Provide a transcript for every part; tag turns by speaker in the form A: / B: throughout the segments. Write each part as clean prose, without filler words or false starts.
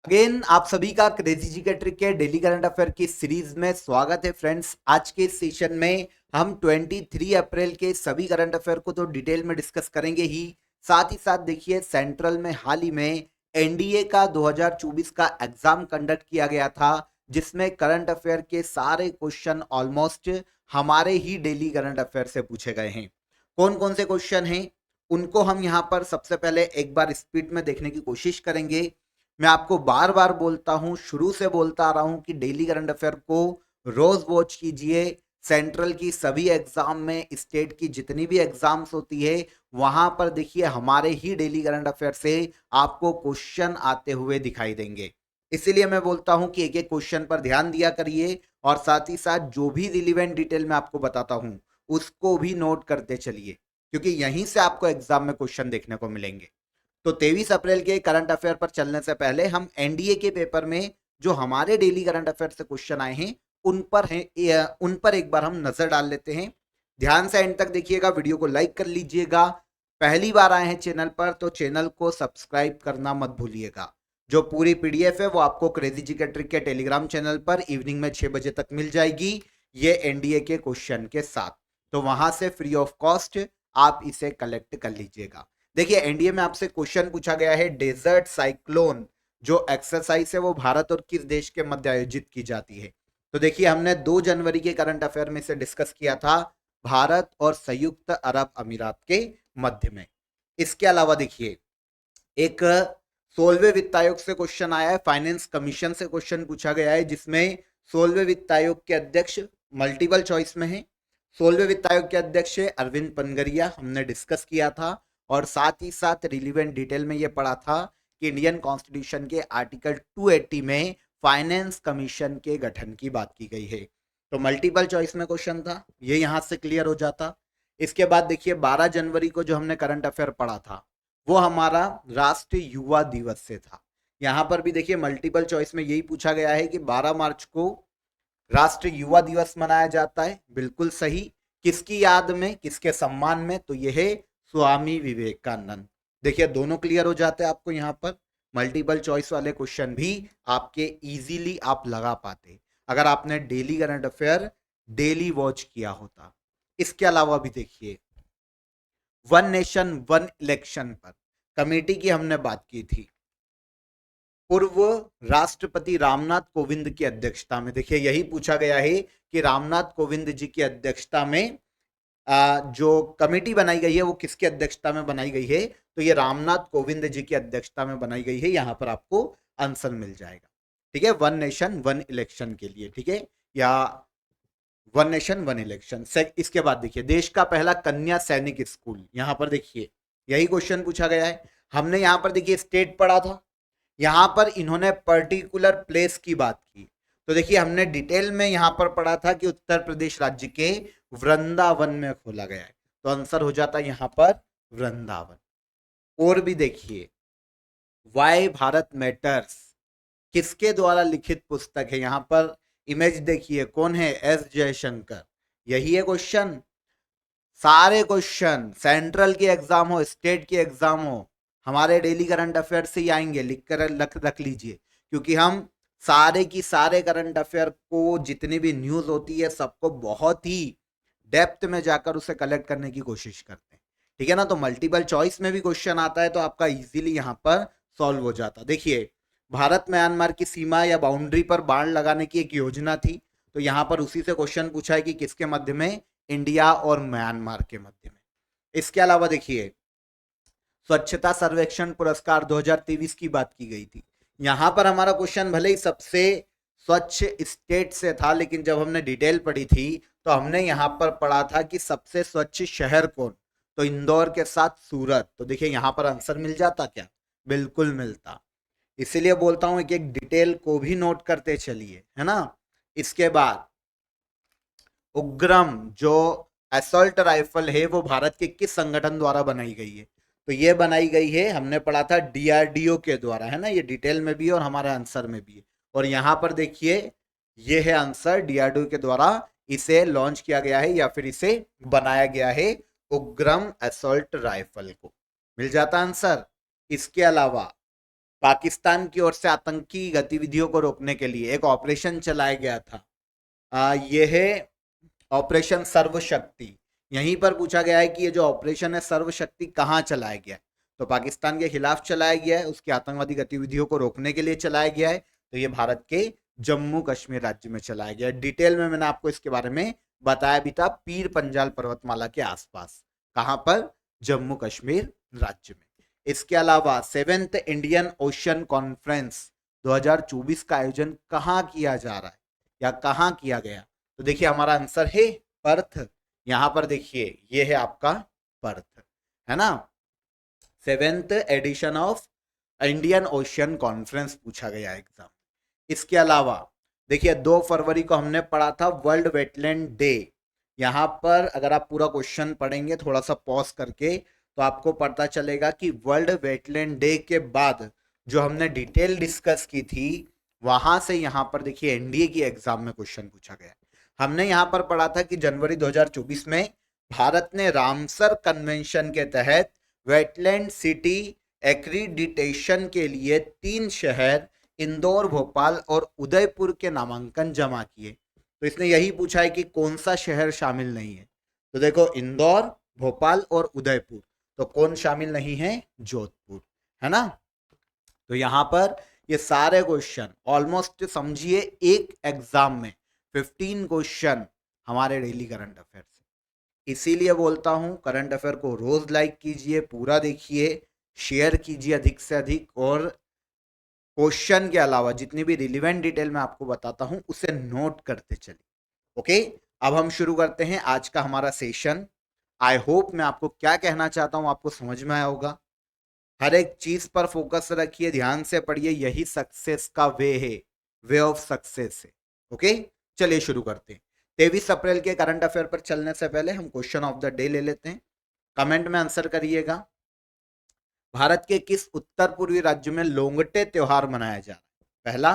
A: Again आप सभी का क्रेजी जी के ट्रिक के डेली करंट अफेयर की सीरीज में स्वागत है फ्रेंड्स। आज के इस सेशन में हम 23 अप्रैल के सभी करंट अफेयर को तो डिटेल में डिस्कस करेंगे ही, साथ ही साथ देखिए सेंट्रल में हाल ही में एनडीए का 2024 का एग्जाम कंडक्ट किया गया था, जिसमें करंट अफेयर के सारे क्वेश्चन ऑलमोस्ट हमारे ही डेली करंट अफेयर से पूछे गए हैं। कौन कौन से क्वेश्चन हैं उनको हम यहाँ पर सबसे पहले एक बार स्पीड में देखने की कोशिश करेंगे। मैं आपको बार बार बोलता हूं, शुरू से बोलता आ रहा हूं कि डेली करंट अफेयर को रोज वॉच कीजिए। सेंट्रल की सभी एग्जाम में, स्टेट की जितनी भी एग्जाम्स होती है, वहां पर देखिए हमारे ही डेली करंट अफेयर से आपको क्वेश्चन आते हुए दिखाई देंगे। इसीलिए मैं बोलता हूं कि एक एक क्वेश्चन पर ध्यान दिया करिए और साथ ही साथ जो भी रिलीवेंट डिटेल में आपको बताता हूं उसको भी नोट करते चलिए, क्योंकि यहीं से आपको एग्जाम में क्वेश्चन देखने को मिलेंगे। तो 23 अप्रैल के करंट अफेयर पर चलने से पहले हम एनडीए के पेपर में जो हमारे डेली करंट अफेयर से क्वेश्चन आए हैं उन पर एक बार हम नजर डाल लेते हैं। ध्यान से एंड तक देखिएगा, वीडियो को लाइक कर लीजिएगा। पहली बार आए हैं चैनल पर तो चैनल को सब्सक्राइब करना मत भूलिएगा। जो पूरी पीडीएफ है वो आपको क्रेजी जी के ट्रिक के टेलीग्राम चैनल पर इवनिंग में 6 बजे तक मिल जाएगी, ये एनडीए के क्वेश्चन के साथ। तो वहां से फ्री ऑफ कॉस्ट आप इसे कलेक्ट कर लीजिएगा। देखिए एनडीए में आपसे क्वेश्चन पूछा गया है, डेजर्ट साइक्लोन जो एक्सरसाइज है वो भारत और किस देश के मध्य आयोजित की जाती है। तो देखिए हमने 2 जनवरी के करंट अफेयर में से डिस्कस किया था, भारत और संयुक्त अरब अमीरात के मध्य में। इसके अलावा देखिए एक 16वें वित्त आयोग से क्वेश्चन आया है, फाइनेंस कमीशन से क्वेश्चन पूछा गया है, जिसमें 16वें वित्त आयोग के अध्यक्ष मल्टीपल चॉइस में है। 16वें वित्त आयोग के अध्यक्ष है अरविंद पनगरिया, हमने डिस्कस किया था। और साथ ही साथ रिलीवेंट डिटेल में यह पढ़ा था कि इंडियन कॉन्स्टिट्यूशन के आर्टिकल 280 में फाइनेंस कमीशन के गठन की बात की गई है। तो मल्टीपल चॉइस में क्वेश्चन था, ये यहां से क्लियर हो जाता। इसके बाद देखिए 12 जनवरी को जो हमने करंट अफेयर पढ़ा था वो हमारा राष्ट्रीय युवा दिवस से था। यहां पर भी देखिए मल्टीपल चॉइस में यही पूछा गया है कि 12 मार्च को राष्ट्रीय युवा दिवस मनाया जाता है। बिल्कुल सही। किसकी याद में, किसके सम्मान में? तो यह है स्वामी विवेकानंद। देखिए दोनों क्लियर हो जाते हैं आपको यहां पर। मल्टीपल चॉइस वाले क्वेश्चन भी आपके इजीली आप लगा पाते अगर आपने daily current affair daily watch किया होता। इसके अलावा भी देखिए वन नेशन वन इलेक्शन पर कमेटी की हमने बात की थी, पूर्व राष्ट्रपति रामनाथ कोविंद की अध्यक्षता में। देखिए यही पूछा गया है कि रामनाथ कोविंद जी की अध्यक्षता में जो कमेटी बनाई गई है वो किसकी अध्यक्षता में बनाई गई है? तो ये रामनाथ कोविंद जी की अध्यक्षता में बनाई गई है। यहां पर आपको आंसर मिल जाएगा। ठीक है, वन नेशन वन इलेक्शन के लिए। ठीक है, या वन नेशन वन इलेक्शन। इसके बाद देखिए देश का पहला कन्या सैनिक स्कूल, यहां पर देखिए यही क्वेश्चन पूछा गया है। हमने यहां पर देखिए स्टेट पढ़ा था, यहां पर इन्होंने पर्टिकुलर प्लेस की बात की। तो देखिए हमने डिटेल में यहां पर पढ़ा था कि उत्तर प्रदेश राज्य के वृंदावन में खोला गया है। तो आंसर हो जाता है यहां पर वृंदावन। और भी देखिए वाई भारत मैटर्स किसके द्वारा लिखित पुस्तक है? यहां पर इमेज देखिए, कौन है? एस जयशंकर। यही है क्वेश्चन। सारे क्वेश्चन सेंट्रल के एग्जाम हो, स्टेट के एग्जाम हो, हमारे डेली करंट अफेयर से ही आएंगे। लिख कर रख लीजिए, क्योंकि हम सारे की सारे करंट अफेयर को, जितनी भी न्यूज होती है सबको बहुत ही डेप्थ में जाकर उसे कलेक्ट करने की कोशिश करते हैं। ठीक है ना? तो मल्टीपल चॉइस में भी क्वेश्चन आता है तो आपका इजीली यहां पर सॉल्व हो जाता। देखिए भारत म्यांमार की सीमा या बाउंड्री पर बाण लगाने की एक योजना थी, तो यहां पर उसी से क्वेश्चन पूछा है कि किसके मध्य में? इंडिया और म्यांमार के मध्य में। इसके अलावा देखिए स्वच्छता सर्वेक्षण पुरस्कार 2023 की बात की गई थी। यहां पर हमारा क्वेश्चन भले ही सबसे स्वच्छ स्टेट से था, लेकिन जब हमने डिटेल पढ़ी थी तो हमने यहां पर पढ़ा था कि सबसे स्वच्छ शहर कौन? तो इंदौर के साथ सूरत। तो देखिए यहां पर आंसर मिल जाता क्या? बिल्कुल मिलता। इसीलिए बोलता हूं एक एक डिटेल को भी नोट करते चलिए, है ना? इसके बाद उग्रम जो असॉल्ट राइफल है वो भारत के किस संगठन द्वारा बनाई गई है? तो ये बनाई गई है, हमने पढ़ा था डीआरडीओ के द्वारा, है ना? ये डिटेल में भी है और हमारे आंसर में भी है। और यहां पर देखिए ये है आंसर, डीआरडीओ के द्वारा इसे लॉन्च किया गया है या फिर इसे बनाया गया है, उग्रम असॉल्ट राइफल को। मिल जाता आंसर। इसके अलावा पाकिस्तान की ओर से आतंकी गतिविधियों को रोकने के लिए एक ऑपरेशन चलाया गया था। यह है ऑपरेशन सर्वशक्ति। यहीं पर पूछा गया है कि ये जो ऑपरेशन है सर्वशक्ति कहाँ चलाया गया है, तो पाकिस्तान के खिलाफ चलाया गया है, उसकी आतंकवादी गतिविधियों को रोकने के लिए चलाया गया है। तो ये भारत के जम्मू कश्मीर राज्य में चलाया गया है। डिटेल में मैंने आपको इसके बारे में बताया भी था, पीर पंजाल पर्वतमाला के आसपास। कहां पर? जम्मू कश्मीर राज्य में। इसके अलावा 7th इंडियन ओशन कॉन्फ्रेंस 2024 का आयोजन कहां किया जा रहा है या कहां किया गया? तो देखिए हमारा आंसर है पर्थ। यहां पर देखिए ये है आपका पर्थ, है ना। 7th edition of Indian Ocean conference पूछा गया एग्जाम। इसके अलावा देखिए 2 फरवरी को हमने पढ़ा था वर्ल्ड वेटलैंड डे। यहां पर अगर आप पूरा क्वेश्चन पढ़ेंगे थोड़ा सा पॉज करके तो आपको पता चलेगा कि वर्ल्ड वेटलैंड डे के बाद जो हमने डिटेल डिस्कस की थी वहां से यहां पर देखिए एनडीए की एग्जाम में क्वेश्चन पूछा गया। हमने यहां पर पढ़ा था कि जनवरी 2024 में भारत ने रामसर कन्वेंशन के तहत वेटलैंड सिटी एक्रीडिटेशन के लिए 3 शहर इंदौर, भोपाल और उदयपुर के नामांकन जमा किए। तो इसने यही पूछा है कि कौन सा शहर शामिल नहीं है। तो देखो इंदौर, भोपाल और उदयपुर, तो कौन शामिल नहीं है? जोधपुर, है ना। तो यहां पर ये सारे क्वेश्चन ऑलमोस्ट समझिए एक एग्जाम में 15 क्वेश्चन हमारे डेली करंट अफेयर से। इसीलिए बोलता हूं करंट अफेयर को रोज लाइक कीजिए, पूरा देखिए, शेयर कीजिए अधिक से अधिक, और क्वेश्चन के अलावा जितनी भी रिलेवेंट डिटेल मैं आपको बताता हूं उसे नोट करते चलिए। ओके, अब हम शुरू करते हैं आज का हमारा सेशन। आई होप मैं आपको क्या कहना चाहता हूं आपको समझ में आया होगा। हर एक चीज पर फोकस रखिए, ध्यान से पढ़िए, यही सक्सेस का वे है, वे ऑफ सक्सेस है। ओके, चलिए शुरू करते हैं। 23 अप्रैल के करंट अफेयर पर चलने से पहले हम क्वेश्चन ऑफ द डे ले लेते हैं। कमेंट में आंसर करिएगा। भारत के किस उत्तर पूर्वी राज्य में लोंगटे त्योहार मनाया जा रहा है? पहला।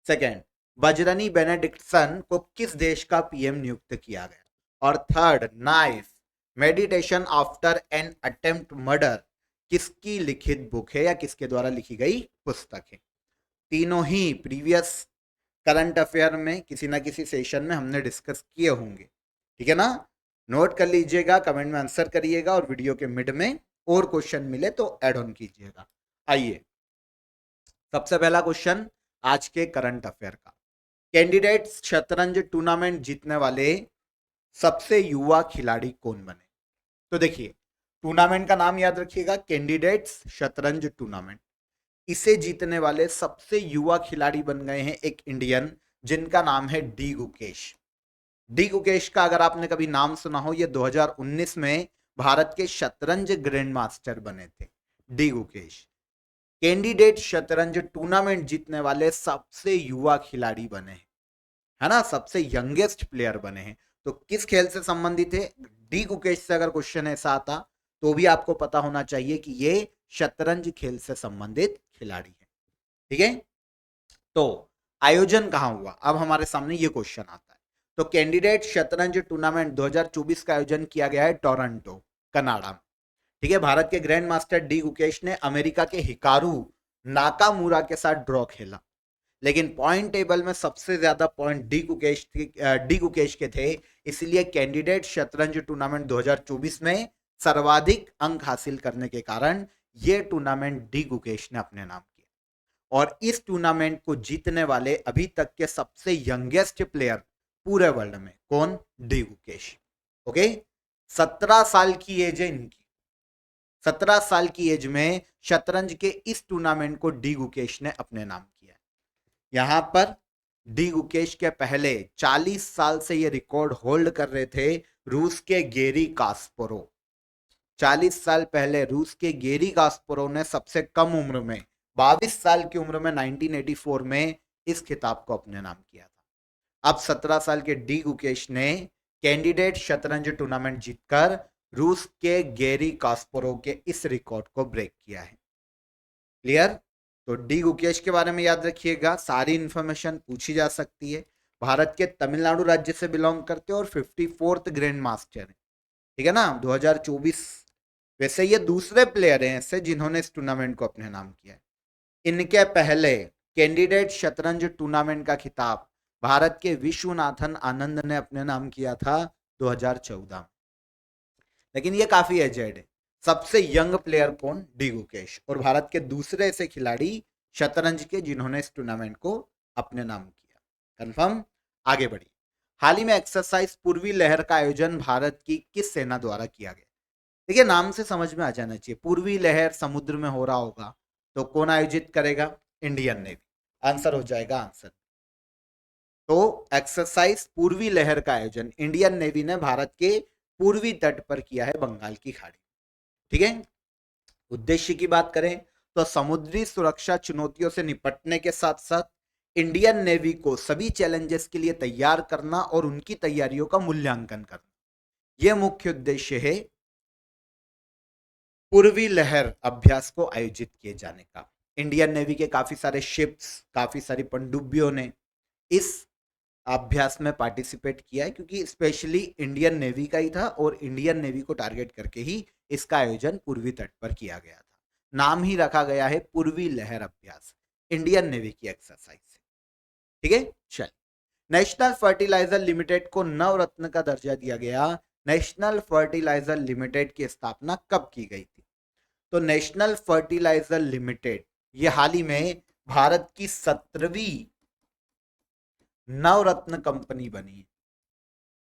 A: सेकंड, बजरनी बेनेडिक्टसन को किस देश का पीएम नियुक्त किया गया? और third, knife meditation after an attempt murder किसकी लिखित बुक है या किसके द्वारा लिखी गई पुस्तक है? तीनों ही प्रीवियस करंट अफेयर में किसी ना किसी सेशन में हमने डिस्कस किए होंगे, ठीक है ना। नोट कर लीजिएगा, कमेंट में आंसर करिएगा, और वीडियो के मिड में और क्वेश्चन मिले तो ऐड ऑन कीजिएगा। आइए, सबसे पहला क्वेश्चन आज के करंट अफेयर का। कैंडिडेट्स शतरंज टूर्नामेंट जीतने वाले सबसे युवा खिलाड़ी कौन बने? तो देखिए टूर्नामेंट का नाम याद रखिएगा, कैंडिडेट्स शतरंज टूर्नामेंट। इसे जीतने वाले सबसे युवा खिलाड़ी बन गए हैं एक इंडियन, जिनका नाम है डी गुकेश। डी गुकेश का अगर आपने कभी नाम सुना हो, ये 2019 में भारत के शतरंज ग्रैंड मास्टर बने थे डी गुकेश। कैंडिडेट शतरंज टूर्नामेंट जीतने वाले सबसे युवा खिलाड़ी बने हैं, है ना, सबसे यंगेस्ट प्लेयर बने हैं। तो किस खेल से संबंधित है? डी गुकेश से अगर क्वेश्चन ऐसा आता तो भी आपको पता होना चाहिए कि ये शतरंज खेल से संबंधित खिलाड़ी है, ठीक है। तो आयोजन कहां हुआ? अब हमारे सामने ये क्वेश्चन आता है। तो कैंडिडेट शतरंज टूर्नामेंट 2024 का आयोजन किया गया है टोरंटो, कनाडा में, ठीक है। भारत के ग्रैंड मास्टर डी गुकेश ने अमेरिका के हिकारू नाकामुरा के साथ ड्रॉ खेला, लेकिन पॉइंट टेबल में सबसे ज्यादा पॉइंट डी गुकेश के थे, इसलिए कैंडिडेट शतरंज टूर्नामेंट 2024 में सर्वाधिक अंक हासिल करने के कारण यह टूर्नामेंट डी गुकेश ने अपने नाम किया। और इस टूर्नामेंट को जीतने वाले अभी तक के सबसे यंगेस्ट प्लेयर पूरे वर्ल्ड में कौन? डी गुकेश। ओके, 17 साल की एज है इनकी। 17 साल की एज में शतरंज के इस टूर्नामेंट को डी गुकेश ने अपने नाम किया। यहां पर डी गुकेश के पहले 40 साल से ये रिकॉर्ड होल्ड कर रहे थे रूस के गेरी कास्परोव। 40 साल पहले रूस के गेरी कास्परोव ने सबसे कम उम्र में 22 साल की उम्र में 1984 में इस खिताब को अपने नाम किया था। अब 17 साल के डी गुकेश ने कैंडिडेट शतरंज टूर्नामेंट जीतकर रूस के गेरी कास्परोव के इस रिकॉर्ड को ब्रेक किया है। क्लियर? तो डी गुकेश के बारे में याद रखिएगा, सारी इंफॉर्मेशन पूछी जा सकती है। भारत के तमिलनाडु राज्य से बिलोंग करते हैं और 54th ग्रैंड मास्टर है, ठीक है ना, 2024। वैसे ये दूसरे प्लेयर हैं ऐसे जिन्होंने इस टूर्नामेंट को अपने नाम किया है। इनके पहले कैंडिडेट शतरंज टूर्नामेंट का खिताब भारत के विश्वनाथन आनंद ने अपने नाम किया था 2014। लेकिन ये काफी एजेड है। सबसे यंग प्लेयर कौन? डी गुकेश। और भारत के दूसरे ऐसे खिलाड़ी शतरंज के जिन्होंने इस टूर्नामेंट को अपने नाम किया। कंफर्म? आगे बढ़िए। हाल ही में एक्सरसाइज पूर्वी लहर का आयोजन भारत की किस सेना द्वारा किया गया? देखिए, नाम से समझ में आ जाना चाहिए, पूर्वी लहर समुद्र में हो रहा होगा तो कौन आयोजित करेगा? Indian navy. आंसर हो जाएगा आंसर। तो एक्सरसाइज पूर्वी लहर का आयोजन इंडियन नेवी ने भारत के पूर्वी तट पर किया है, बंगाल की खाड़ी। ठीक है। उद्देश्य की बात करें तो समुद्री सुरक्षा चुनौतियों से निपटने के साथ साथ इंडियन नेवी को सभी चैलेंजेस के लिए तैयार करना और उनकी तैयारियों का मूल्यांकन करना, यह मुख्य उद्देश्य है पूर्वी लहर अभ्यास को आयोजित किए जाने का। इंडियन नेवी के काफी सारे शिप्स, काफी सारी पनडुब्बियों ने इस अभ्यास में पार्टिसिपेट किया है, क्योंकि स्पेशली इंडियन नेवी का ही था और इंडियन नेवी को टारगेट करके ही इसका आयोजन पूर्वी तट पर किया गया था। नाम ही रखा गया है पूर्वी लहर अभ्यास, इंडियन नेवी की एक्सरसाइज है। ठीक है। चल, नेशनल फर्टिलाइजर लिमिटेड को नवरत्न का दर्जा दिया गया। नेशनल फर्टिलाइजर लिमिटेड की स्थापना कब की गई थी? तो नेशनल फर्टिलाइजर लिमिटेड ये हाल ही में भारत की 17वीं नवरत्न कंपनी बनी है।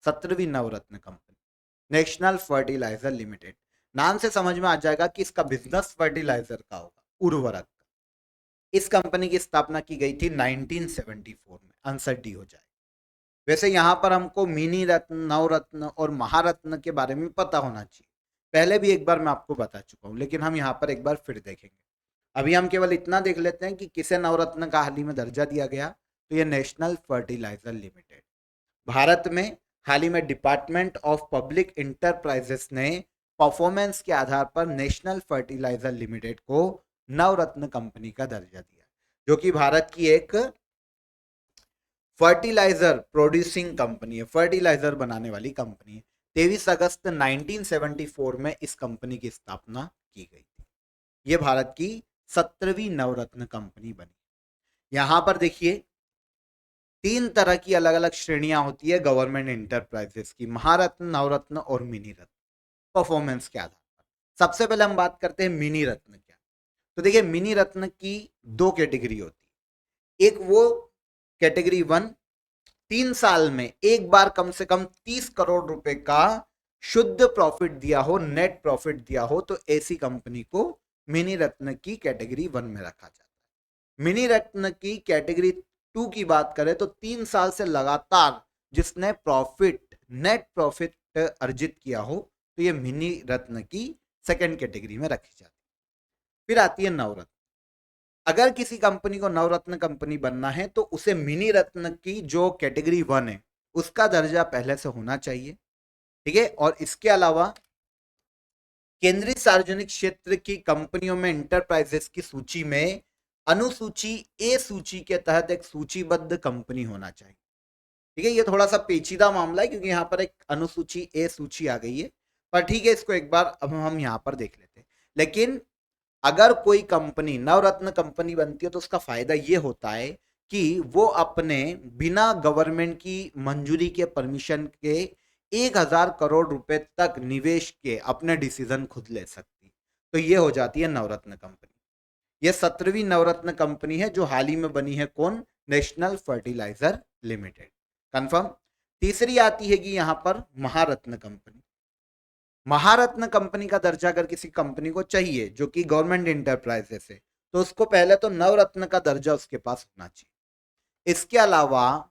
A: 17वीं नवरत्न कंपनी नेशनल फर्टिलाइजर लिमिटेड। नाम से समझ में आ जाएगा कि इसका बिजनेस फर्टिलाइजर का होगा, उर्वरक। इस कंपनी की स्थापना की गई थी 1974 में। आंसर डी हो जाए। वैसे यहां पर हमको मिनी रत्न, नवरत्न और महारत्न के बारे में पता होना चाहिए। पहले भी एक बार मैं आपको बता चुका हूं, लेकिन हम यहाँ पर एक बार फिर देखेंगे। अभी हम केवल इतना देख लेते हैं कि किसे नवरत्न का हाल ही में दर्जा दिया गया। तो ये नेशनल फर्टिलाइजर लिमिटेड। भारत में हाल ही में डिपार्टमेंट ऑफ पब्लिक इंटरप्राइजेस ने परफॉर्मेंस के आधार पर नेशनल फर्टिलाइजर लिमिटेड को नवरत्न कंपनी का दर्जा दिया, जो कि भारत की एक फर्टिलाइजर प्रोड्यूसिंग कंपनी है, फर्टिलाइजर बनाने वाली कंपनी है। 23 अगस्त 1974 में इस कंपनी की स्थापना की गई थी। यह भारत की 17वीं नवरत्न कंपनी बनी। यहां पर देखिए, 3 तरह की अलग अलग श्रेणियां होती है गवर्नमेंट इंटरप्राइजेस की, महारत्न, नवरत्न और मिनी रत्न, परफॉर्मेंस के आधार पर। सबसे पहले हम बात करते हैं मिनी रत्न क्या। तो देखिए, मिनी रत्न की 2 कैटेगरी होती है। एक वो कैटेगरी 1, 3 साल में एक बार कम से कम 30 करोड़ रुपए का शुद्ध प्रॉफिट दिया हो, नेट प्रॉफिट दिया हो, तो ऐसी कंपनी को मिनी रत्न की कैटेगरी 1 में रखा जाता है। मिनी रत्न की कैटेगरी 2 की बात करें तो 3 साल से लगातार जिसने प्रॉफिट, नेट प्रॉफिट अर्जित किया हो, तो ये मिनी रत्न की सेकंड कैटेगरी में रखी जाती है। फिर आती है नवरत्न। अगर किसी कंपनी को नवरत्न कंपनी बनना है तो उसे मिनी रत्न की जो कैटेगरी 1 है उसका दर्जा पहले से होना चाहिए। ठीक है। और इसके अलावा केंद्रीय सार्वजनिक क्षेत्र की कंपनियों में इंटरप्राइजेस की सूची में अनुसूची ए सूची के तहत एक सूचीबद्ध कंपनी होना चाहिए। ठीक है। ये थोड़ा सा पेचीदा मामला है, क्योंकि यहाँ पर एक अनुसूची ए सूची आ गई है, पर ठीक है, इसको एक बार अब हम यहाँ पर देख लेते हैं। लेकिन अगर कोई कंपनी नवरत्न कंपनी बनती है तो उसका फायदा ये होता है कि वो अपने बिना गवर्नमेंट की मंजूरी के, परमिशन के 1000 करोड़ रुपए तक निवेश के अपने डिसीजन खुद ले सकती। तो ये हो जाती है नवरत्न कंपनी। ये 17वीं नवरत्न कंपनी है जो हाल ही में बनी है। कौन? National Fertilizer Limited. कंफर्म। तीसरी आती है कि यहां पर महारत्न कंपनी। महारत्न कंपनी का दर्जा अगर किसी कंपनी को चाहिए जो कि गवर्नमेंट इंटरप्राइजेस है, तो उसको पहले तो नवरत्न का दर्जा उसके पास होना चाहिए। इसके अलावा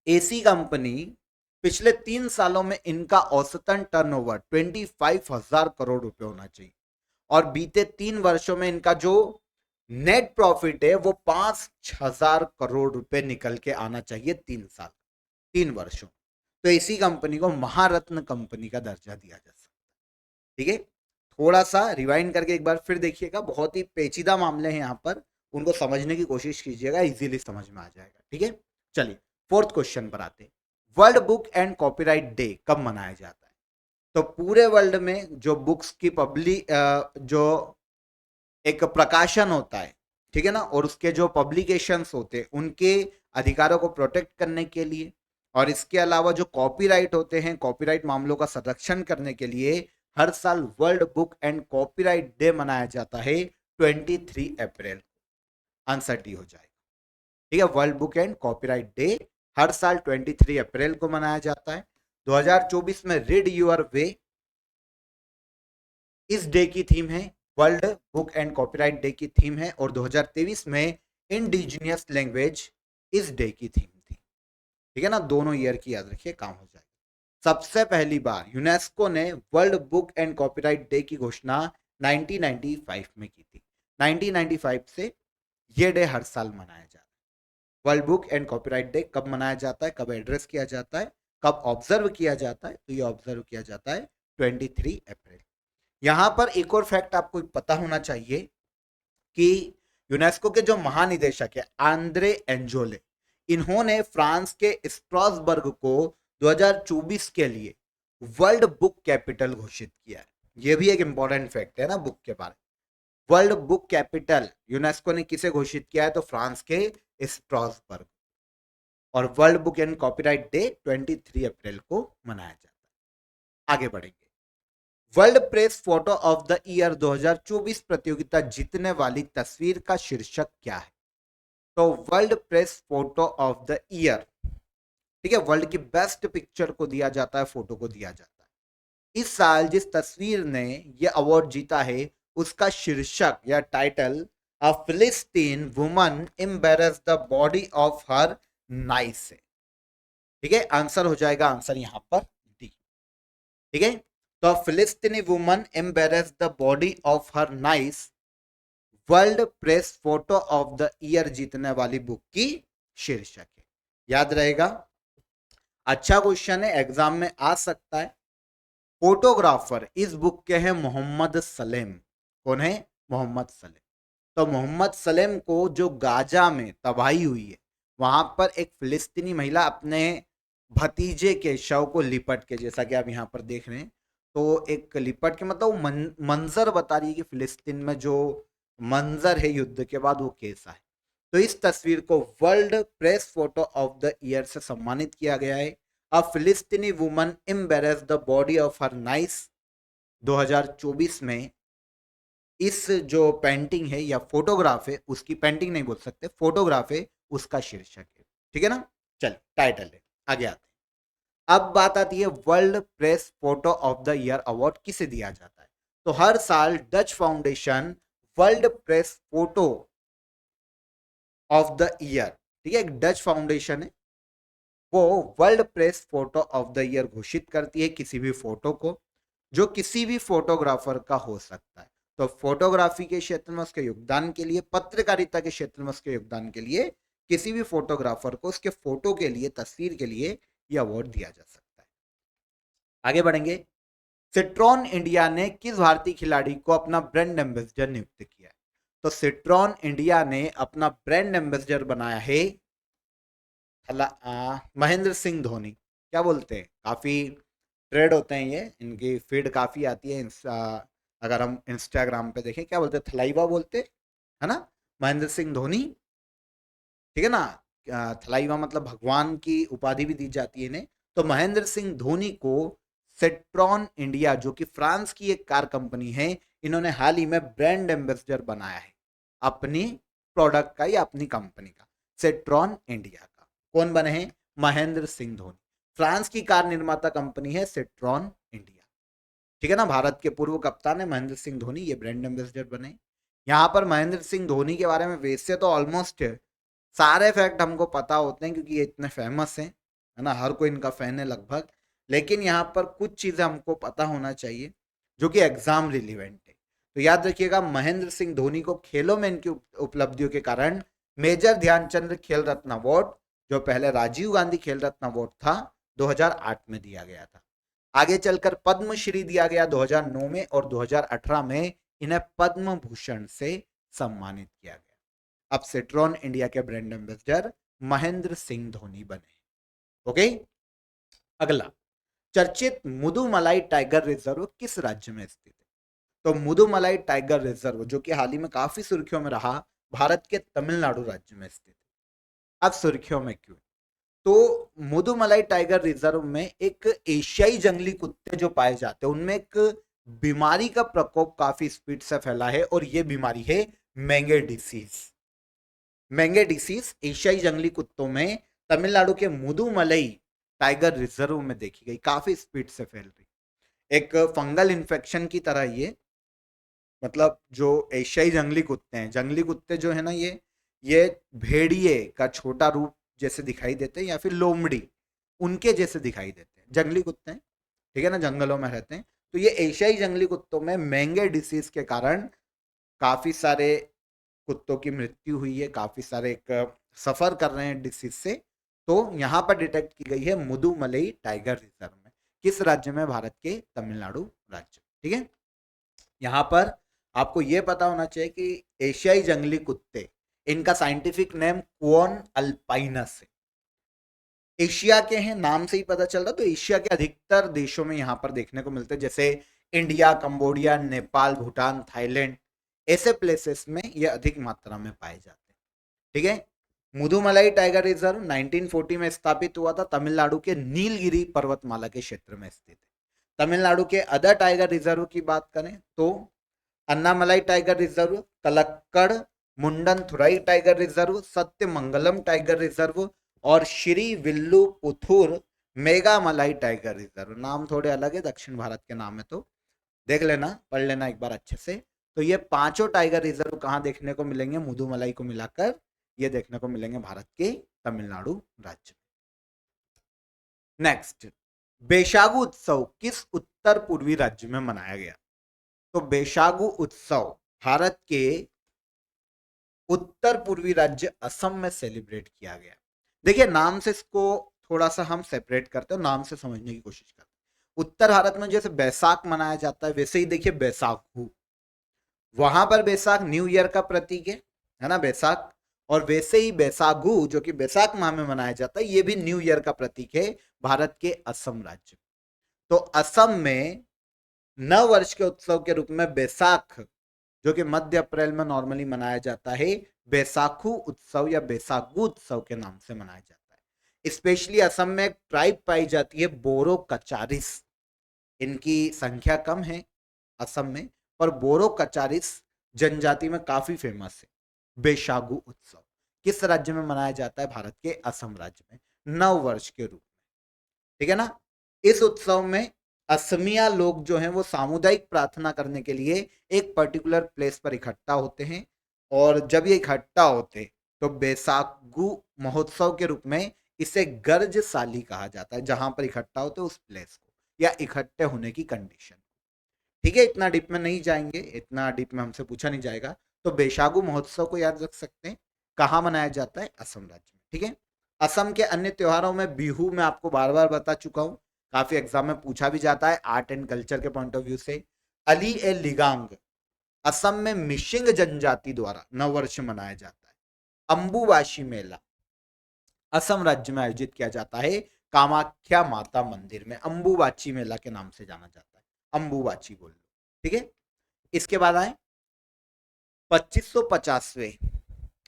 A: ऐसी कंपनी पिछले 3 सालों में इनका औसतन टर्नओवर 25,000 करोड़ रुपए होना चाहिए, और बीते 3 वर्षों में इनका जो नेट प्रॉफिट है वो 5,000 करोड़ रुपए निकल के आना चाहिए 3 वर्षों। तो इसी कंपनी को महारत्न कंपनी का दर्जा दिया जा सकता है। ठीक है। थोड़ा सा रिवाइंड करके एक बार फिर देखिएगा, बहुत ही पेचीदा मामले हैं यहाँ पर, उनको समझने की कोशिश कीजिएगा, इजीली समझ में आ जाएगा। ठीक है। चलिए, 4th क्वेश्चन पर आते हैं। World book and copyright day कब मनाया जाता है? तो पूरे वर्ल्ड में जो बुक्स की जो एक प्रकाशन होता है, ठीक है ना, और उसके जो पब्लिकेशंस होते हैं उनके अधिकारों को प्रोटेक्ट करने के लिए, और इसके अलावा जो कॉपीराइट होते हैं, कॉपीराइट मामलों का संरक्षण करने के लिए हर साल world book and copyright day मनाया जाता है 23 अप्रैल। आंसर डी हो जाएगा। ठीक है, world book and copyright day हर साल 23 अप्रैल को मनाया जाता है। 2024 में रीड योर वे इस डे की थीम है, world book and copyright day की थीम है, और 2023 में इंडिजिनियस लैंग्वेज इस डे की थीम थी। ठीक है ना, दोनों ईयर की याद रखिए, काम हो जाएगा। सबसे पहली बार यूनेस्को ने world book and copyright day की घोषणा 1995 में की थी। 1995 से ये डे हर साल मनाया जा रहा है। World book and copyright day कब मनाया जाता है, कब एड्रेस किया जाता है, कब ऑब्जर्व किया जाता है, तो ये ऑब्जर्व किया जाता है 23 अप्रैल। यहां पर एक और फैक्ट आपको पता होना चाहिए कि यूनेस्को के जो महानिदेशक है आंद्रे एंजोले, इन्होंने फ्रांस के स्ट्रासबर्ग को 2024 के लिए वर्ल्ड बुक कैपिटल घोषित किया है। यह भी एक इंपॉर्टेंट फैक्ट है ना बुक के बारे में। वर्ल्ड बुक कैपिटल यूनेस्को ने किसे घोषित किया है, तो फ्रांस के स्ट्रासबर्ग। और world book and copyright day 23 अप्रैल को मनाया जाता है। आगे बढ़ेंगे। World press photo of the year 2024 प्रतियोगिता जीतने वाली तस्वीर का शीर्षक क्या है? तो world press photo of the year, ठीक है, वर्ल्ड की बेस्ट पिक्चर को दिया जाता है, फोटो को दिया जाता है। इस साल जिस तस्वीर ने यह अवार्ड जीता है उसका शीर्षक या टाइटल अ फिलिस्तीन woman embraces the body of her nice है। ठीक है, आंसर हो जाएगा, आंसर यहां पर डी। ठीक है, तो फिलिस्तीनी woman embraces the body of her niece world press photo of the year जीतने वाली बुक की शीर्षक है। याद रहेगा, अच्छा क्वेश्चन है, एग्जाम में आ सकता है। फोटोग्राफर इस बुक के हैं मोहम्मद सलेम। कौन है? मोहम्मद सलेम। तो मोहम्मद सलेम को जो गाजा में तबाही हुई है वहां पर एक फिलिस्तीनी महिला अपने भतीजे के शव को लिपट के, जैसा कि आप यहाँ पर देख रहे हैं, तो एक लिपट के मतलब मंजर बता रही है कि फिलिस्तीन में जो मंजर है युद्ध के बाद वो कैसा है। तो इस तस्वीर को world press photo of the year से सम्मानित किया गया है। अ फिलिस्तीनी woman embraces the body of her niece 2024 में इस जो पेंटिंग है या फोटोग्राफ है, उसकी पेंटिंग नहीं बोल सकते, फोटोग्राफ है, उसका शीर्षक है। ठीक है ना, चल टाइटल है। आगे आते हैं। अब बात आती है world press photo of the year award किसे दिया जाता है? तो हर साल Dutch foundation world press photo of the year, ठीक है, एक डच फाउंडेशन है, वो world press photo of the year घोषित करती है किसी भी फोटो को जो किसी भी फोटोग्राफर का हो सकता है। तो फोटोग्राफी के क्षेत्र में उसके योगदान के लिए, पत्रकारिता के क्षेत्र में उसके योगदान के लिए किसी भी फोटोग्राफर को उसके फोटो के लिए, तस्वीर के लिए यह अवार्ड दिया जा सकता है। आगे बढ़ेंगे। सिट्रॉन इंडिया ने किस भारतीय खिलाड़ी को अपना ब्रांड एम्बेसडर नियुक्त किया है? तो सिट्रॉन इंडिया ने अपना ब्रांड एम्बेसडर बनाया है महेंद्र सिंह धोनी। क्या बोलते हैं, काफी ट्रेड होते हैं ये, इनकी फीड काफी आती है। अगर हम इंस्टाग्राम पे देखें, क्या बोलते हैं, थलाइवा बोलते है ना, महेंद्र सिंह धोनी। ठीक है ना, थलाइवा मतलब भगवान की उपाधि भी दी जाती है इन्हें। तो महेंद्र सिंह धोनी को सेट्रॉन इंडिया, जो कि फ्रांस की एक कार कंपनी है, इन्होंने हाल ही में ब्रांड एम्बेसडर बनाया है अपनी प्रोडक्ट का या अपनी कंपनी का, सेट्रॉन इंडिया का। कौन बने हैं? महेंद्र सिंह धोनी। फ्रांस की कार निर्माता कंपनी है सेट्रॉन इंडिया। ठीक है ना, भारत के पूर्व कप्तान है महेंद्र सिंह धोनी, ये ब्रांड एम्बेसडर बने। यहाँ पर महेंद्र सिंह धोनी के बारे में वैसे तो ऑलमोस्ट सारे फैक्ट हमको पता होते हैं क्योंकि ये इतने फेमस हैं, है ना, हर कोई इनका फैन है लगभग। लेकिन यहाँ पर कुछ चीजें हमको पता होना चाहिए जो कि एग्जाम रिलीवेंट है। तो याद रखिएगा, महेंद्र सिंह धोनी को खेलों में इनकी उपलब्धियों के कारण मेजर ध्यानचंद खेल रत्न अवार्ड, जो पहले राजीव गांधी खेल रत्न अवार्ड था, 2008 में दिया गया था। आगे चलकर पद्मश्री दिया गया 2009 में, और 2018 में इन्हें पद्म भूषण से सम्मानित किया गया। अब सेट्रॉन इंडिया के ब्रांड एम्बेसडर महेंद्र सिंह धोनी बने। ओके, अगला। चर्चित मुदुमलाई टाइगर रिजर्व किस राज्य में स्थित है? तो मुदुमलाई टाइगर रिजर्व, जो कि हाल ही में काफी सुर्खियों में रहा, भारत के तमिलनाडु राज्य में स्थित है। अब सुर्खियों में क्यों? तो मुदुमलाई टाइगर रिजर्व में एक एशियाई जंगली कुत्ते जो पाए जाते हैं उनमें एक बीमारी का प्रकोप काफी स्पीड से फैला है और यह बीमारी है मेंगे डिसीज। मेंगे डिसीज एशियाई जंगली कुत्तों में तमिलनाडु के मुदुमलाई टाइगर रिजर्व में देखी गई, काफी स्पीड से फैल रही, एक फंगल इन्फेक्शन की तरह ये, मतलब जो एशियाई जंगली कुत्ते हैं, जंगली कुत्ते जो है ना ये भेड़िए का छोटा रूप जैसे दिखाई देते हैं या फिर लोमड़ी उनके जैसे दिखाई देते हैं, जंगली कुत्ते हैं, ठीक है ना, जंगलों में रहते हैं। तो ये एशियाई जंगली कुत्तों में मेंगे डिसीज के कारण काफी सारे कुत्तों की मृत्यु हुई है, काफी सारे एक सफर कर रहे हैं डिसीज से। तो यहाँ पर डिटेक्ट की गई है मुदुमलाई टाइगर रिजर्व में, किस राज्य में? भारत के तमिलनाडु राज्य, ठीक है। यहाँ पर आपको यह पता होना चाहिए कि एशियाई जंगली कुत्ते, इनका साइंटिफिक नेम क्वोन अल्पाइनस है। एशिया के हैं, नाम से ही पता चल रहा, तो एशिया के अधिकतर देशों में यहाँ पर देखने को मिलते हैं, जैसे India, Cambodia, Nepal, Bhutan, Thailand, ऐसे प्लेसेस में ये अधिक मात्रा में पाए जाते हैं, ठीक है। मुदुमलाई टाइगर रिजर्व 1940 में स्थापित हुआ था, तमिलनाडु के नीलगिरी पर्वतमाला के क्षेत्र में स्थित है। तमिलनाडु के अदर टाइगर रिजर्व की बात करें तो Annamalai tiger reserve, Talakkad Mundanthurai tiger reserve, Sathyamangalam tiger reserve और श्री विल्लुपुथुर मेघामलाई टाइगर रिजर्व। नाम थोड़े अलग है, दक्षिण भारत के नाम है, तो देख लेना, पढ़ लेना एक बार अच्छे से। तो ये पांचों टाइगर रिजर्व कहाँ देखने को मिलेंगे? मुदुमलाई को मिलाकर ये देखने को मिलेंगे भारत के तमिलनाडु राज्य में। नेक्स्ट, बैशागु उत्सव किस उत्तर पूर्वी राज्य में मनाया गया? तो बैशागु उत्सव भारत के उत्तर पूर्वी राज्य असम में सेलिब्रेट किया गया। देखिए, नाम से इसको थोड़ा सा हम सेपरेट करते हैं, नाम से समझने की कोशिश करते हैं। उत्तर भारत में जैसे बैसाख मनाया जाता है, वैसे ही देखिए बैसाखू, वहां पर बैसाख न्यू ईयर का प्रतीक है ना, बैसाख। और वैसे ही बैसागु जो कि बैसाख माह में मनाया जाता है, ये भी न्यू ईयर का प्रतीक है भारत के असम राज्य। तो असम में नव वर्ष के उत्सव के रूप में बैसाख, जो कि मध्य अप्रैल में नॉर्मली मनाया जाता है, बैसाखू उत्सव या बैसागु उत्सव के नाम से मनाया जाता है। स्पेशली असम में एक ट्राइब पाई जाती है, बोरो कचारिस। इनकी संख्या कम है असम में, पर बोरो कचारिस जनजाति में काफी फेमस है। बैसागु उत्सव किस राज्य में मनाया जाता है? भारत के असम राज्य में, नव वर्ष के रूप में, ठीक है ना। इस उत्सव में असमिया लोग जो हैं वो सामुदायिक प्रार्थना करने के लिए एक पर्टिकुलर प्लेस पर इकट्ठा होते हैं, और जब ये इकट्ठा होते तो बैसागु महोत्सव के रूप में इसे गर्जसाली कहा जाता है, जहां पर इकट्ठा होते उस प्लेस को या इकट्ठे होने की कंडीशन, ठीक है। इतना डीप में नहीं जाएंगे, इतना डीप में हमसे पूछा नहीं जाएगा। तो बैसागु महोत्सव को याद रख सकते हैं, कहाँ मनाया जाता है? असम राज्य में, ठीक है। असम के अन्य त्योहारों में बिहू मैं आपको बार बार बता चुका हूं, काफी एग्जाम में पूछा भी जाता है आर्ट एंड कल्चर के पॉइंट ऑफ व्यू से। अली ए लिगांग असम में मिशिंग जनजाति द्वारा नववर्ष मनाया जाता है। अंबुबाची मेला असम राज्य में आयोजित किया जाता है, कामाख्या माता मंदिर में, अंबुबाची मेला के नाम से जाना जाता है, अंबुबाची बोल लो, ठीक है। इसके बाद आए 2550वें,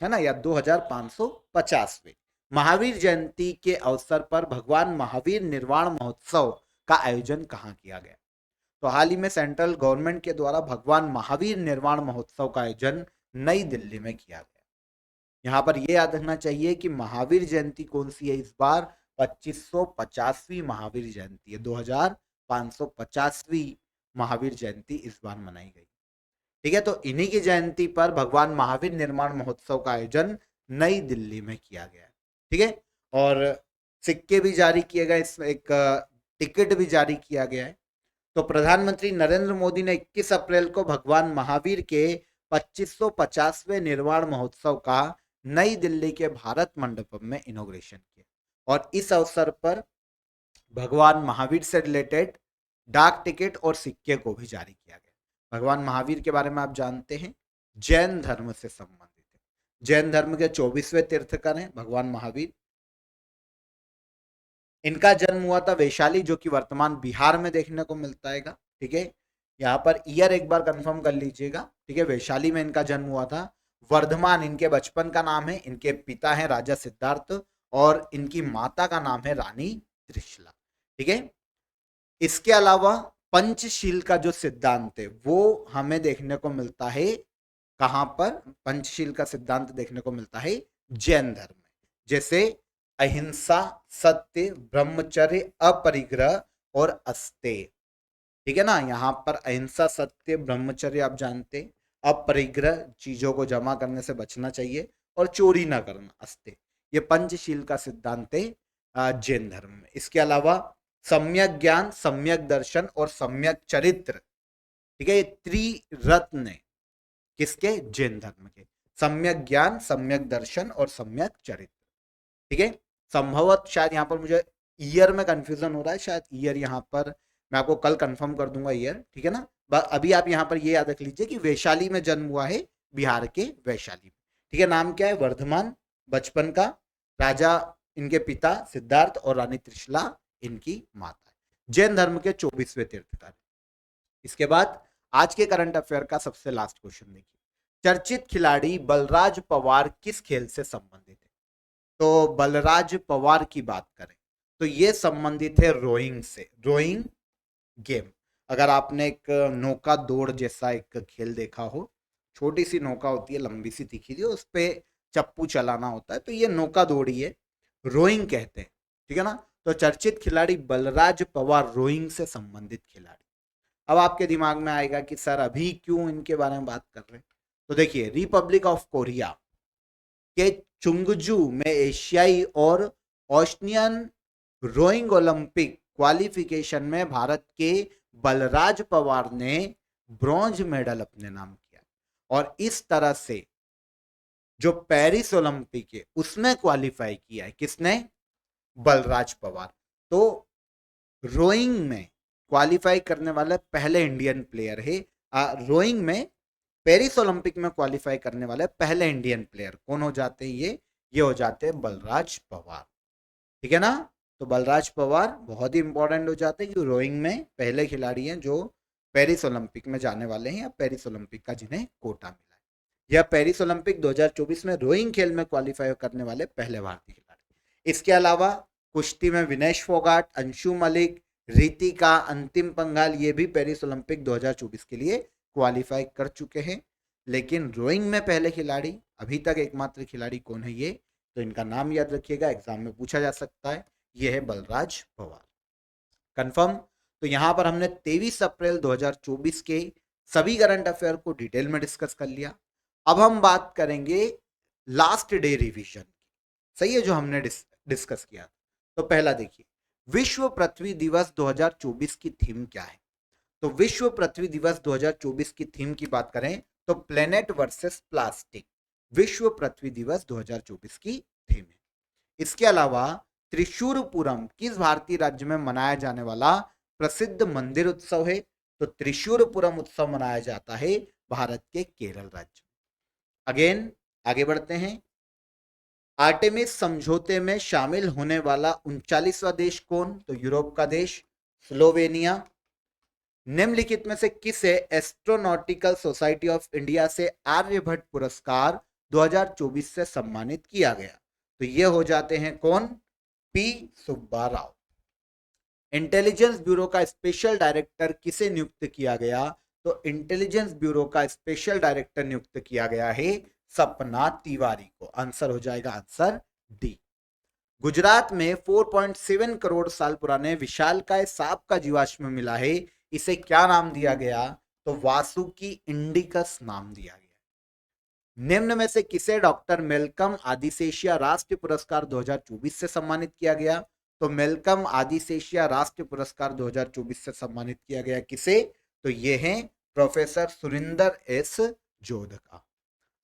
A: है ना, या 2550वें महावीर जयंती के अवसर पर भगवान महावीर निर्वाण महोत्सव का आयोजन कहाँ किया गया? तो हाल ही में सेंट्रल गवर्नमेंट के द्वारा भगवान महावीर निर्वाण महोत्सव का आयोजन नई दिल्ली में किया गया। यहाँ पर यह याद रखना चाहिए कि महावीर जयंती कौन सी है इस बार? 2550वीं महावीर जयंती है, 2550वीं महावीर जयंती इस बार मनाई गई, ठीक है। तो इन्हीं की जयंती पर भगवान महावीर निर्माण महोत्सव का आयोजन नई दिल्ली में किया गया, ठीक है। और सिक्के भी जारी किए गए, एक टिकट भी जारी किया गया है। तो प्रधानमंत्री नरेंद्र मोदी ने 21 अप्रैल को भगवान महावीर के 2550वें निर्वाण महोत्सव का नई दिल्ली के भारत मंडपम में इनॉग्रेशन किया, और इस अवसर पर भगवान महावीर से रिलेटेड डाक टिकट और सिक्के को भी जारी किया गया। भगवान महावीर के बारे में आप जानते हैं, जैन धर्म से संबंधित है, जैन धर्म के 24वें तीर्थकर हैं भगवान महावीर। इनका जन्म हुआ था वैशाली, जो कि वर्तमान बिहार में देखने को मिलता है, ठीक है। यहाँ पर ईयर एक बार कंफर्म कर लीजिएगा, ठीक है। वैशाली में इनका जन्म हुआ था, वर्धमान इनके बचपन का नाम है, इनके पिता हैं राजा सिद्धार्थ और इनकी माता का नाम है रानी त्रिशला। ठीक है, इसके अलावा पंचशील का जो सिद्धांत है वो हमें देखने को मिलता है कहां पर? पंचशील का सिद्धांत देखने को मिलता है जैन धर्म में, जैसे अहिंसा, सत्य, ब्रह्मचर्य, अपरिग्रह और अस्तेय। ठीक है ना, यहाँ पर अहिंसा, सत्य, ब्रह्मचर्य आप जानते हैं, अपरिग्रह चीजों को जमा करने से बचना चाहिए और चोरी ना करना, अस्तेय। ये पंचशील का सिद्धांत है जैन धर्म में। इसके अलावा सम्यक ज्ञान, सम्यक दर्शन और सम्यक चरित्र, ठीक है, ये त्रिरत्न है किसके? जैन धर्म के। सम्यक ज्ञान, सम्यक दर्शन और सम्यक चरित्र। ठीक है, संभवत शायद यहाँ पर मुझे ईयर में कंफ्यूजन हो रहा है, शायद ईयर यहाँ पर मैं आपको कल कंफर्म कर दूंगा ईयर। ठीक है ना, अभी आप यहाँ पर ये याद रख लीजिए कि वैशाली में जन्म हुआ है, बिहार के वैशाली में। ठीक है, नाम क्या है? वर्धमान बचपन का, राजा इनके पिता सिद्धार्थ और रानी त्रिशला इनकी माता है। जैन धर्म के 24वें तीर्थंकर। इसके बाद आज के करंट अफेयर का सबसे लास्ट क्वेश्चन देखिए, चर्चित खिलाड़ी बलराज पवार किस खेल से संबंधित है? तो बलराज पवार की बात करें तो ये संबंधित है रोइंग से, रोइंग गेम। अगर आपने एक नौका दौड़ जैसा एक खेल देखा हो, छोटी सी नौका होती है, लंबी सी तीखी सी, उस पे चप्पू चलाना होता है, तो ये नौका दौड़ी है, रोइंग कहते हैं। ठीक है ना, तो चर्चित खिलाड़ी बलराज पवार रोइंग से संबंधित खिलाड़ी। अब आपके दिमाग में आएगा कि सर अभी क्यों इनके बारे में बात कर रहे हैं? तो देखिए, रिपब्लिक ऑफ कोरिया के चुंगजू में एशियाई और ओशनियन रोइंग ओलंपिक क्वालिफिकेशन में भारत के बलराज पवार ने ब्रॉन्ज मेडल अपने नाम किया, और इस तरह से जो पेरिस ओलंपिक है उसमें क्वालिफाई किया है किसने? बलराज पवार। तो रोइंग में क्वालिफाई करने वाले पहले इंडियन प्लेयर है। रोइंग में पेरिस ओलंपिक में क्वालिफाई करने वाले पहले इंडियन प्लेयर कौन हो जाते हैं? ये हो जाते हैं बलराज पवार। ठीक है ना, तो बलराज पवार बहुत ही इंपॉर्टेंट हो जाते हैं कि रोइंग में पहले खिलाड़ी हैं जो पेरिस ओलंपिक में जाने वाले हैं, या पेरिस ओलंपिक का जिन्हें कोटा मिला है, या पेरिस ओलंपिक 2024 में रोइंग खेल में क्वालिफाई करने वाले पहले भारतीय खिलाड़ी। इसके अलावा कुश्ती में विनेश फोगाट, अंशु मलिक, रितिका, अंतिम पंघाल, ये भी पेरिस ओलंपिक 2024 के लिए क्वालिफाई कर चुके हैं। लेकिन रोइंग में पहले खिलाड़ी, अभी तक एकमात्र खिलाड़ी कौन है ये? तो इनका नाम याद रखिएगा, एग्जाम में पूछा जा सकता है, ये है बलराज पवार। कंफर्म? तो यहां पर हमने 23 अप्रैल 2024 के सभी करंट अफेयर को डिटेल में डिस्कस कर लिया। अब हम बात करेंगे लास्ट डे रिवीजन की, सही है, जो हमने डिस्कस किया। तो पहला देखिए, विश्व पृथ्वी दिवस 2024 की थीम क्या है? तो विश्व पृथ्वी दिवस 2024 की थीम की बात करें तो प्लेनेट वर्सेस प्लास्टिक, विश्व पृथ्वी दिवस 2024 की थीम है। इसके अलावा त्रिशूरपुरम किस भारतीय राज्य में मनाया जाने वाला प्रसिद्ध मंदिर उत्सव है? तो त्रिशूरपुरम उत्सव मनाया जाता है भारत के केरल राज्य में। अगेन आगे बढ़ते हैं, आर्टेमिस समझौते में शामिल होने वाला 39वां देश कौन? तो यूरोप का देश स्लोवेनिया। निम्नलिखित में से किसे एस्ट्रोनॉटिकल सोसाइटी ऑफ इंडिया से आर्यभट्ट पुरस्कार 2024 से सम्मानित किया गया? तो ये हो जाते हैं कौन? P Subba Rao. Intelligence bureau का स्पेशल डायरेक्टर किसे नियुक्त किया गया? तो इंटेलिजेंस ब्यूरो का स्पेशल डायरेक्टर नियुक्त किया गया है सपना तिवारी को। आंसर हो जाएगा आंसर डी। गुजरात में 4.7 करोड़ साल पुराने विशालकाय सांप का जीवाश्म मिला है, इसे क्या नाम दिया गया? तो वासुकी इंडिकस नाम दिया गया। निम्न में से किसे डॉक्टर मेलकम आदिशेषिया राष्ट्रीय पुरस्कार 2024 से सम्मानित किया गया? तो मेलकम आदिशेषिया राष्ट्रीय पुरस्कार 2024 से सम्मानित किया गया किसे? तो ये हैं प्रोफेसर सुरिंदर एस जोधका।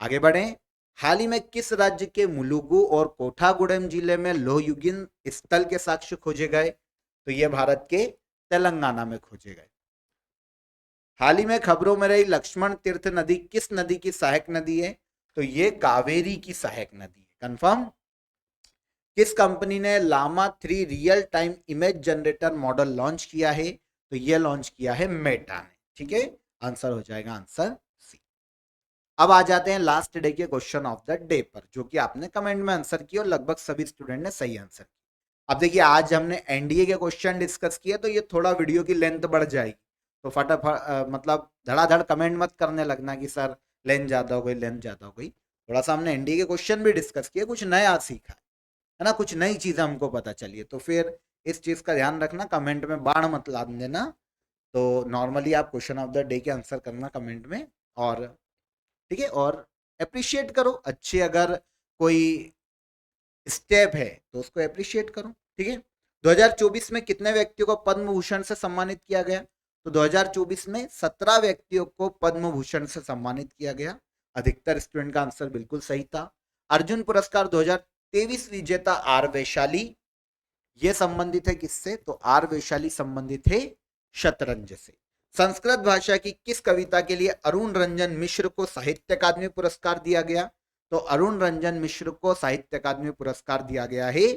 A: आगे बढ़ें, हाल ही में किस राज्य के मुलुगु और कोठागुडेम जिले में लोहयुगीन स्थल के साक्ष्य खोजे गए? तो ये भारत के तेलंगाना में खोजे गए। हाल ही में खबरों में रही लक्ष्मण तीर्थ नदी किस नदी की सहायक नदी है? तो ये कावेरी की सहायक नदी है। कंफर्म? किस कंपनी ने Llama 3 real time image generator model launch किया है? तो ये लॉन्च किया है मेटा ने। ठीक है, आंसर हो जाएगा आंसर सी। अब आ जाते हैं लास्ट डे के क्वेश्चन ऑफ द डे पर, जो कि आपने कमेंट में आंसर किया और लगभग सभी स्टूडेंट ने सही आंसर किया। अब देखिए आज हमने एनडीए के क्वेश्चन डिस्कस किए, तो ये थोड़ा वीडियो की लेंथ बढ़ जाएगी, तो फटाफट मतलब धड़ाधड़ कमेंट मत करने लगना कि सर लेंथ ज्यादा हो गई, लेंथ ज्यादा हो गई। थोड़ा सा हमने एनडीए के क्वेश्चन भी डिस्कस किए, कुछ नया सीखा है ना, कुछ नई चीजें हमको पता चली है, तो फिर इस चीज का ध्यान रखना, कमेंट में बाण मत ला देना। तो नॉर्मली आप क्वेश्चन ऑफ द डे के आंसर करना कमेंट में, और ठीक है, और अप्रिशिएट करो अच्छे, अगर कोई स्टेप है तो उसको अप्रिशिएट करो, ठीक है। 2024 में कितने व्यक्तियों को पद्म भूषण से सम्मानित किया गया? तो 2024 में 17 व्यक्तियों को पद्म भूषण से सम्मानित किया गया। अधिकतर स्टूडेंट का आंसर बिल्कुल सही था। अर्जुन पुरस्कार 2023 विजेता आर वैशाली, ये संबंधित है किससे? तो आर वैशाली संबंधित है शतरंज से। संस्कृत भाषा की किस कविता के लिए अरुण रंजन मिश्र को साहित्य अकादमी पुरस्कार दिया गया? तो अरुण रंजन मिश्र को साहित्य अकादमी पुरस्कार दिया गया है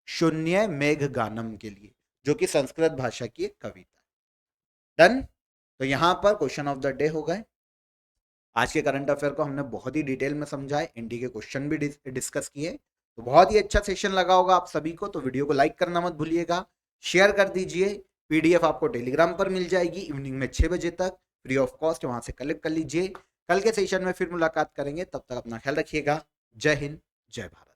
A: शून्य मेघ गानम के लिए, जो कि संस्कृत भाषा की एक कविता। डन। तो यहां पर क्वेश्चन ऑफ द डे हो गए। आज के करंट अफेयर को हमने बहुत ही डिटेल में समझा है, एनडी के क्वेश्चन भी डिस्कस किए, तो बहुत ही अच्छा सेशन लगा होगा आप सभी को। तो वीडियो को लाइक करना मत भूलिएगा, शेयर कर दीजिए। पीडीएफ आपको टेलीग्राम पर मिल जाएगी इवनिंग में 6 बजे तक, फ्री ऑफ कॉस्ट, वहां से कलेक्ट कर लीजिए। कल के सेशन में फिर मुलाकात करेंगे, तब तक अपना ख्याल रखिएगा। जय हिंद, जय भारत।